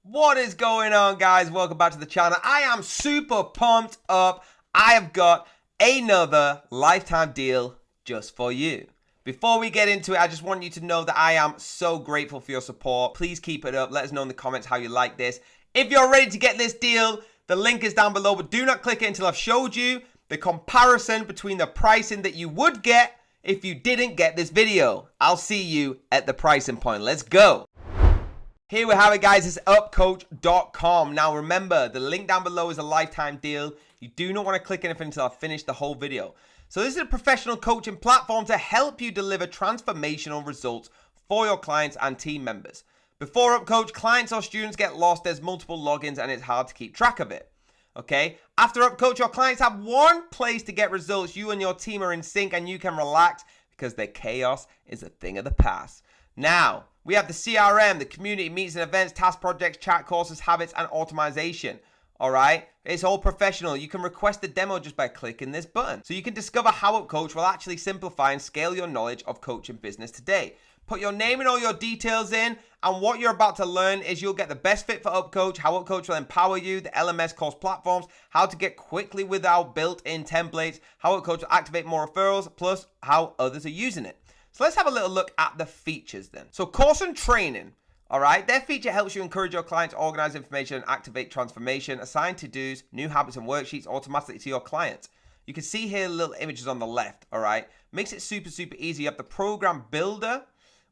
What is going on, guys? Welcome back to the channel. I am super pumped up. I have got another lifetime deal just for you. Before we get into it, I just want you to know that I am so grateful for your support. Please keep it up. Let us know in the comments how you like this. If you're ready to get this deal, the link is down below, but do not click it until I've showed you the comparison between the pricing that you would get if you didn't get this video. I'll see you at the pricing point. Let's go. Here we have it, guys. It's upcoach.com. Now remember, the link down below is a lifetime deal. You do not want to click anything until I finish the whole video. So this is a professional coaching platform to help you deliver transformational results for your clients and team members. Before Upcoach, clients or students get lost. There's multiple logins and it's hard to keep track of it. Okay? After Upcoach, your clients have one place to get results. You and your team are in sync and you can relax because their chaos is a thing of the past. Now, we have the CRM, the community, meetings and events, task projects, chat courses, habits, and automation. All right? It's all professional. You can request a demo just by clicking this button. So you can discover how Upcoach will actually simplify and scale your knowledge of coaching business today. Put your name and all your details in, and what you're about to learn is you'll get the best fit for Upcoach, how Upcoach will empower you, the LMS course platforms, how to get quickly without built-in templates, how Upcoach will activate more referrals, plus how others are using it. So let's have a little look at the features then. So course and training, all right? Their feature helps you encourage your clients to organize information and activate transformation, assign to-dos, new habits and worksheets automatically to your clients. You can see here little images on the left, all right? Makes it super easy. You have the program builder,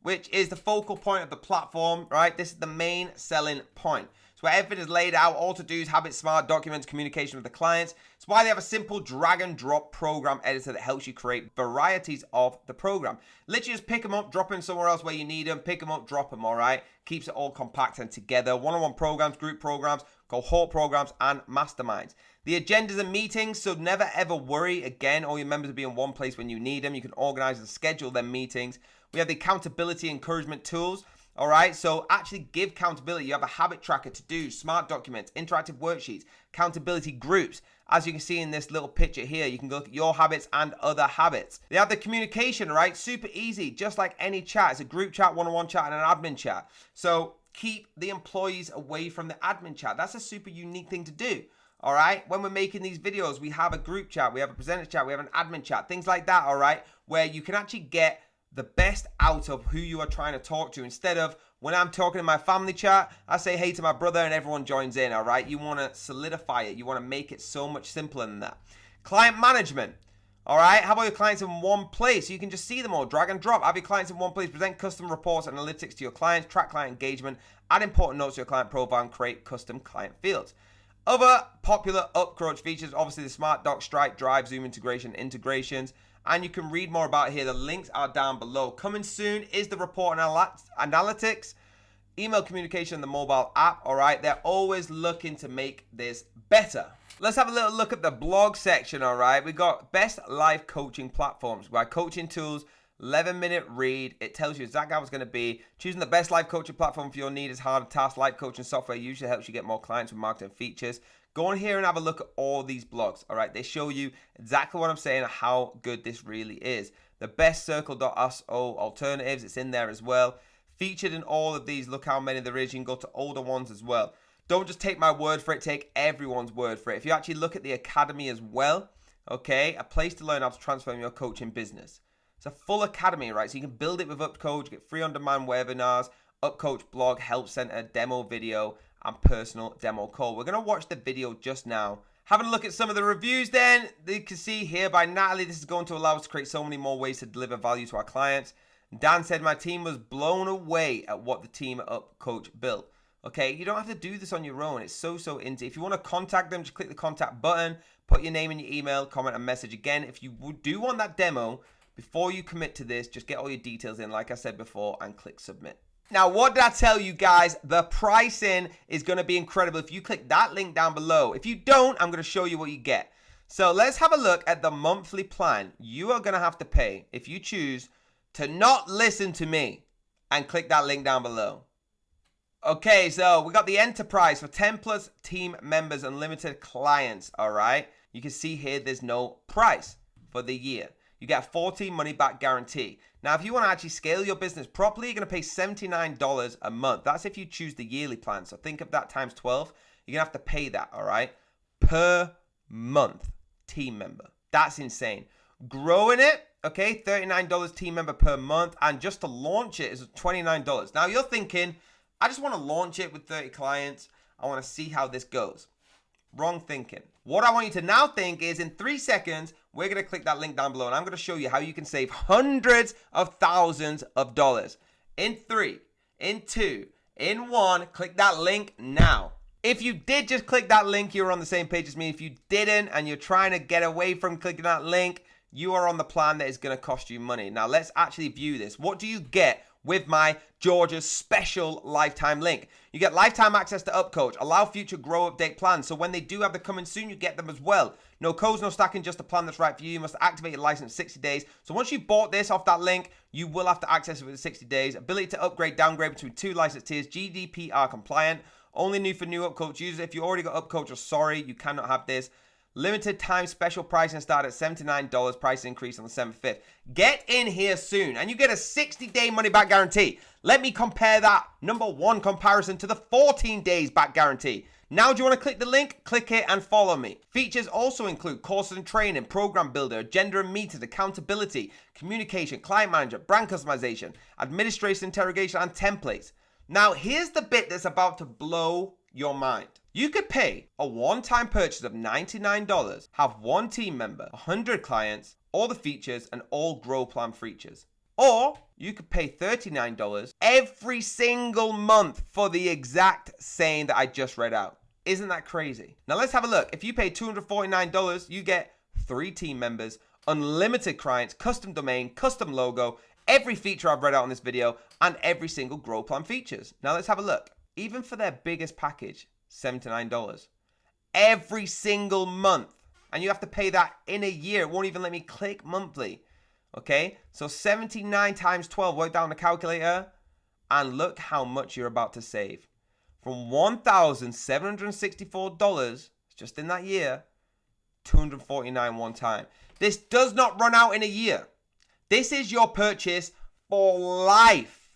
which is the focal point of the platform, right? This is the main selling point. So where everything is laid out, all to-dos, habits, smart documents, communication with the clients. It's why they have a simple drag and drop program editor that helps you create varieties of the program. Literally just pick them up, drop them somewhere else where you need them, pick them up, drop them, all right? Keeps it all compact and together. One-on-one programs, group programs, cohort programs, and masterminds. The agendas and meetings, so never ever worry. Again, all your members will be in one place when you need them. You can organize and schedule their meetings. We have the accountability encouragement tools. All right, so actually give accountability. You have a habit tracker to do, smart documents, interactive worksheets, accountability groups. As you can see in this little picture here, you can look at your habits and other habits. They have the communication, right? Super easy, just like any chat. It's a group chat, one-on-one chat, and an admin chat. So keep the employees away from the admin chat. That's a super unique thing to do. All right, when we're making these videos, we have a group chat, we have a presenter chat, we have an admin chat, things like that, all right, where you can actually get the best out of who you are trying to talk to. Instead of when I'm talking in my family chat, I say hey to my brother and everyone joins in, all right? You want to solidify it. You want to make it so much simpler than that. Client management, all right? How about your clients in one place? You can just see them all, drag and drop. Have your clients in one place, present custom reports and analytics to your clients, track client engagement, add important notes to your client profile, and create custom client fields. Other popular Upcoach features, obviously the Smart Doc, Stripe, Drive, Zoom integration, integrations, and you can read more about it here. The links are down below. Coming soon is the report analytics, email communication, and the mobile app, all right? They're always looking to make this better. Let's have a little look at the blog section, all right? We got best live coaching platforms. We have coaching tools, 11-minute read. It tells you exactly how it's going to be. Choosing the best live coaching platform for your need is hard task. Live coaching software usually helps you get more clients with marketing features. Go on here and have a look at all these blogs, all right? They show you exactly what I'm saying, how good this really is. The best circle.so alternatives, it's in there as well. Featured in all of these, look how many there is. You can go to older ones as well. Don't just take my word for it, take everyone's word for it. If you actually look at the academy as well, okay, a place to learn how to transform your coaching business. It's a full academy, right? So you can build it with Upcoach, get free on-demand webinars, Upcoach blog, help center, demo video, and personal demo call. We're going to watch the video just now. Having a look at some of the reviews then, you can see here by Natalie, this is going to allow us to create so many more ways to deliver value to our clients. Dan said, my team was blown away at what the team at Upcoach built. Okay, you don't have to do this on your own. It's so easy. If you want to contact them, just click the contact button, put your name and your email, comment and message. Again, if you do want that demo, before you commit to this, just get all your details in, like I said before, and click submit. Now, what did I tell you guys? The pricing is going to be incredible if you click that link down below. If you don't, I'm going to show you what you get. So let's have a look at the monthly plan you are going to have to pay if you choose to not listen to me and click that link down below. Okay, so we got the enterprise for 10 plus team members, unlimited clients, all right? You can see here there's no price for the year. You get a 14 money back guarantee. Now, if you want to actually scale your business properly, you're going to pay $79 a month. That's if you choose the yearly plan. So think of that times 12. You're going to have to pay that, all right, per month team member. That's insane. Growing it, okay, $39 team member per month. And just to launch it is $29. Now, you're thinking, I just want to launch it with 30 clients. I want to see how this goes. Wrong thinking. What I want you to now think is in 3 seconds, we're going to click that link down below and I'm going to show you how you can save hundreds of thousands of dollars. In 3, in 2, in 1, click that link now. If you did just click that link, you're on the same page as me. If you didn't and you're trying to get away from clicking that link, you are on the plan that is going to cost you money. Now let's actually view this. What do you get with my Georgia's special lifetime link? You get lifetime access to Upcoach, allow future grow update plans. So when they do have the coming soon, you get them as well. No codes, no stacking, just a plan that's right for you. You must activate your license 60 days. So once you bought this off that link, you will have to access it within 60 days. Ability to upgrade, downgrade between 2 license tiers, GDPR compliant. Only new for new Upcoach users. If you already got Upcoach, you're sorry, you cannot have this. Limited time special pricing start at $79. Price increase on the 7th. Get in here soon and you get a 60-day money back guarantee. Let me compare that number 1 comparison to the 14 days back guarantee. Now, do you want to click the link? Click it and follow me. Features also include courses and training, program builder, agenda and meters, accountability, communication, client manager, brand customization, administration, interrogation, and templates. Now, here's the bit that's about to blow your mind. You could pay a one-time purchase of $99, have 1 team member, 100 clients, all the features, and all grow plan features. Or you could pay $39 every single month for the exact same that I just read out. Isn't that crazy? Now let's have a look. If you pay $249, you get 3 team members, unlimited clients, custom domain, custom logo, every feature I've read out in this video, and every single grow plan features. Now let's have a look. Even for their biggest package, $79 every single month, and you have to pay that in a year. It won't even let me click monthly. Okay, so 79 times 12, work down the calculator, and look how much you're about to save. From $1,764 just in that year, $249 one time. This does not run out in a year. This is your purchase for life.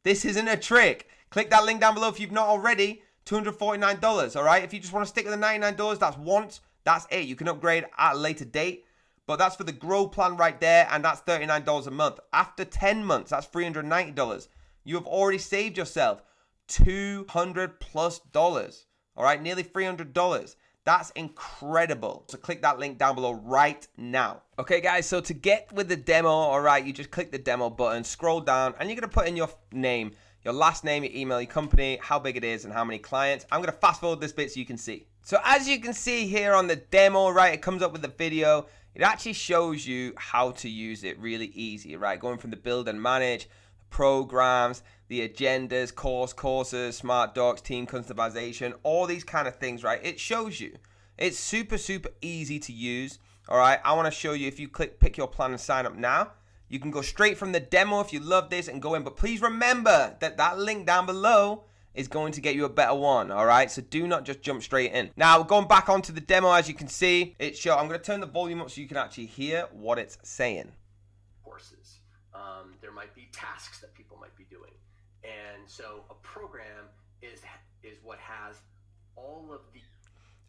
This isn't a trick. Click that link down below if you've not already. $249, all right? If you just want to stick with the $99, that's once. That's it. You can upgrade at a later date. But that's for the grow plan right there, and that's $39 a month. After 10 months, that's $390. You have already saved yourself $200+, all right? Nearly $300. That's incredible. So click that link down below right now. Okay, guys, so to get with the demo, all right, you just click the demo button, scroll down, and you're going to put in your name, your last name, your email, your company, how big it is, and how many clients. I'm going to fast forward this bit so you can see. So as you can see here on the demo, right, it comes up with the video. It actually shows you how to use it really easy, right? Going from the build and manage, programs, the agendas, courses, smart docs, team customization, all these kind of things, right? It shows you. It's super, super easy to use, all right? I want to show you, if you pick your plan and sign up now, you can go straight from the demo if you love this and go in. But please remember that that link down below is going to get you a better one, all right? So do not just jump straight in. Now, going back onto the demo, as you can see, I'm going to turn the volume up so you can actually hear what it's saying. Courses. There might be tasks that people might be doing. And so a program is what has all of the...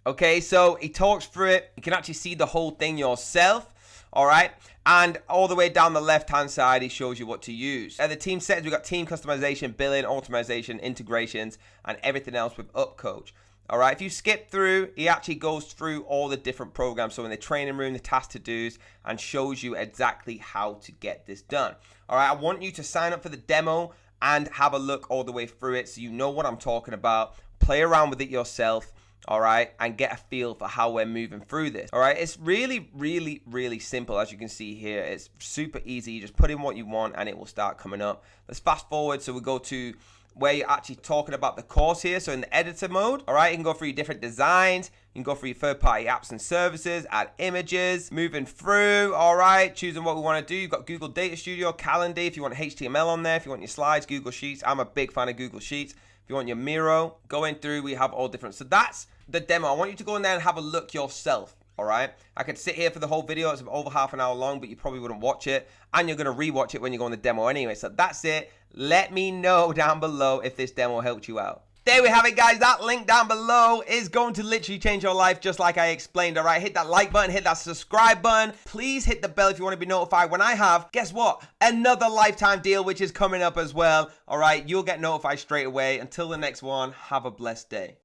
Okay, so he talks through it. You can actually see the whole thing yourself. All right, and all the way down the left-hand side, he shows you what to use. At the team settings, we've got team customization, billing, automation, integrations, and everything else with Upcoach. All right, if you skip through, he actually goes through all the different programs. So in the training room, the task to-dos, and shows you exactly how to get this done. All right, I want you to sign up for the demo and have a look all the way through it so you know what I'm talking about. Play around with it yourself. All right, and get a feel for how we're moving through this. All right, it's really, really, really simple. As you can see here, it's super easy. You just put in what you want and it will start coming up. Let's fast forward. So we go to where you're actually talking about the course here. So in the editor mode, all right, you can go through your different designs. You can go through your third-party apps and services, add images, moving through, all right, choosing what we want to do. You've got Google Data Studio, Calendar, if you want HTML on there, if you want your slides, Google Sheets. I'm a big fan of Google Sheets. If you want your Miro, going through, we have all different. So that's the demo. I want you to go in there and have a look yourself. All right, I could sit here for the whole video. It's over half an hour long, but you probably wouldn't watch it, and you're going to rewatch it when you go on the demo anyway. So that's it. Let me know down below if this demo helped you out. There we have it, guys. That link down below is going to literally change your life, just like I explained. All right, hit that like button, hit that subscribe button. Please hit the bell if you want to be notified when I have, guess what, another lifetime deal, which is coming up as well. All right, you'll get notified straight away. Until the next one, have a blessed day.